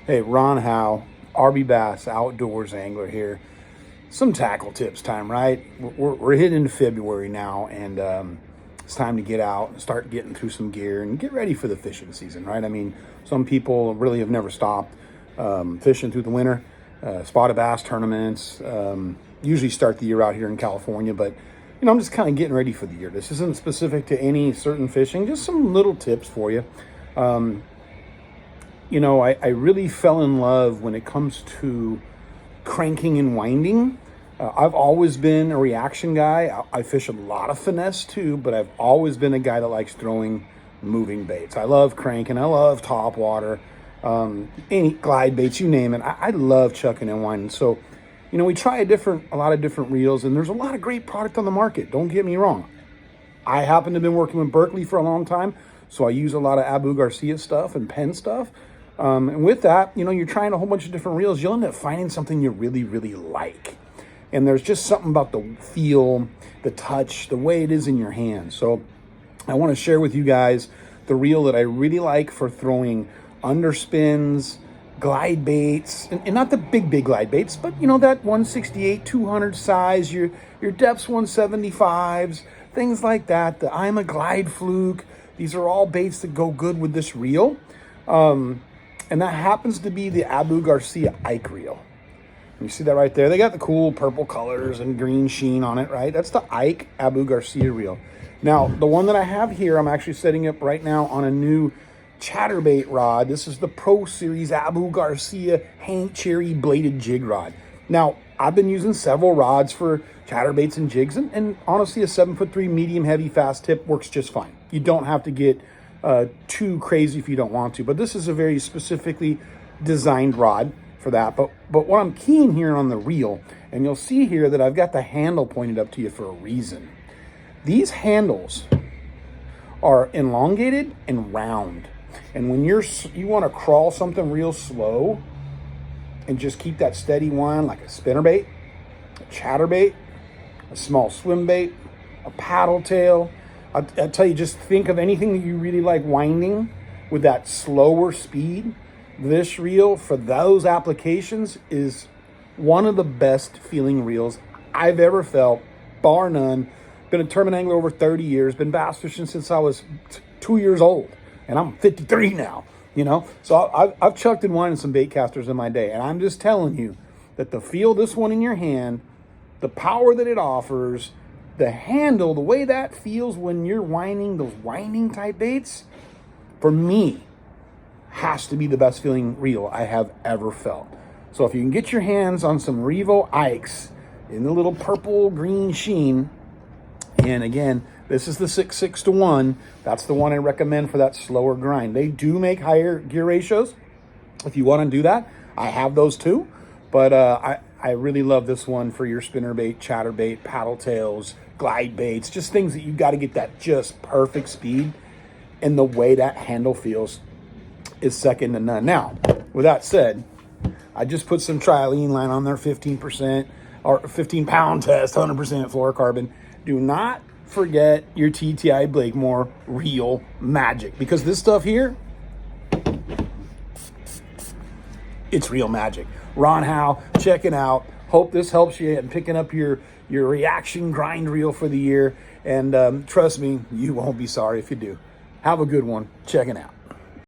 Hey, Ron Howe, RB Bass Outdoors Angler here. Some tackle tips time, right? We're hitting into February now, and it's time to get out and start getting through some gear and get ready for the fishing season, right? I mean, some people really have never stopped fishing through the winter. Spotted bass tournaments usually start the year out here in California, but you know, I'm just kind of getting ready for the year. This isn't specific to any certain fishing, just some little tips for you. You know, I really fell in love when it comes to cranking and winding. I've always been a reaction guy. I fish a lot of finesse too, but I've always been a guy that likes throwing moving baits. I love cranking. I love top water, any glide baits, you name it. I love chucking and winding. So, you know, we try a lot of different reels, and there's a lot of great product on the market. Don't get me wrong. I happen to have been working with Berkley for a long time, so I use a lot of Abu Garcia stuff and Penn stuff. And with that, you know, you're trying a whole bunch of different reels. You'll end up finding something you really, really like. And there's just something about the feel, the touch, the way it is in your hand. So I want to share with you guys the reel that I really like for throwing underspins, glide baits, and not the big glide baits, but you know, that 168, 200 size, your depths 175s, things like that. The I'm a Glide Fluke. These are all baits that go good with this reel. And that happens to be the Abu Garcia Ike reel. You see that right there? They got the cool purple colors and green sheen on it, right? That's the Ike Abu Garcia reel. Now, the one that I have here, I'm actually setting up right now on a new chatterbait rod. This is the Pro Series Abu Garcia Hank Cherry bladed jig rod. Now, I've been using several rods for chatterbaits and jigs, and honestly, a 7'3" medium heavy fast tip works just fine. You don't have to get too crazy if you don't want to, but this is a very specifically designed rod for that. But what I'm keen here on the reel, and you'll see here that I've got the handle pointed up to you for a reason. These handles are elongated and round, and when you want to crawl something real slow and just keep that steady wind, like a spinnerbait, a chatterbait, a small swim bait, a paddle tail, I'll tell you, just think of anything that you really like winding with that slower speed. This reel for those applications is one of the best feeling reels I've ever felt, bar none. Been a tournament angler over 30 years, been bass fishing since I was 2 years old, and I'm 53 now, you know? So I've chucked and winded some bait casters in my day, and I'm just telling you that the feel this one in your hand, the power that it offers, the handle, the way that feels when you're winding those winding type baits, for me, has to be the best feeling reel I have ever felt. So if you can get your hands on some Revo Ikes in the little purple green sheen, and again, this is the 6:6:1. That's the one I recommend for that slower grind. They do make higher gear ratios if you want to do that. I have those too, but I really love this one for your spinnerbait, chatterbait, paddle tails, glide baits, just things that you got to get that just perfect speed. And the way that handle feels is second to none. Now, with that said, I just put some trilene line on there, 15% or 15-pound test, 100% fluorocarbon. Do not forget your TTI Blakemore Reel Majic, because this stuff here, it's real magic. Ron Howe, check it out. Hope this helps you in picking up your reaction grind reel for the year. And trust me, you won't be sorry if you do. Have a good one. Check it out.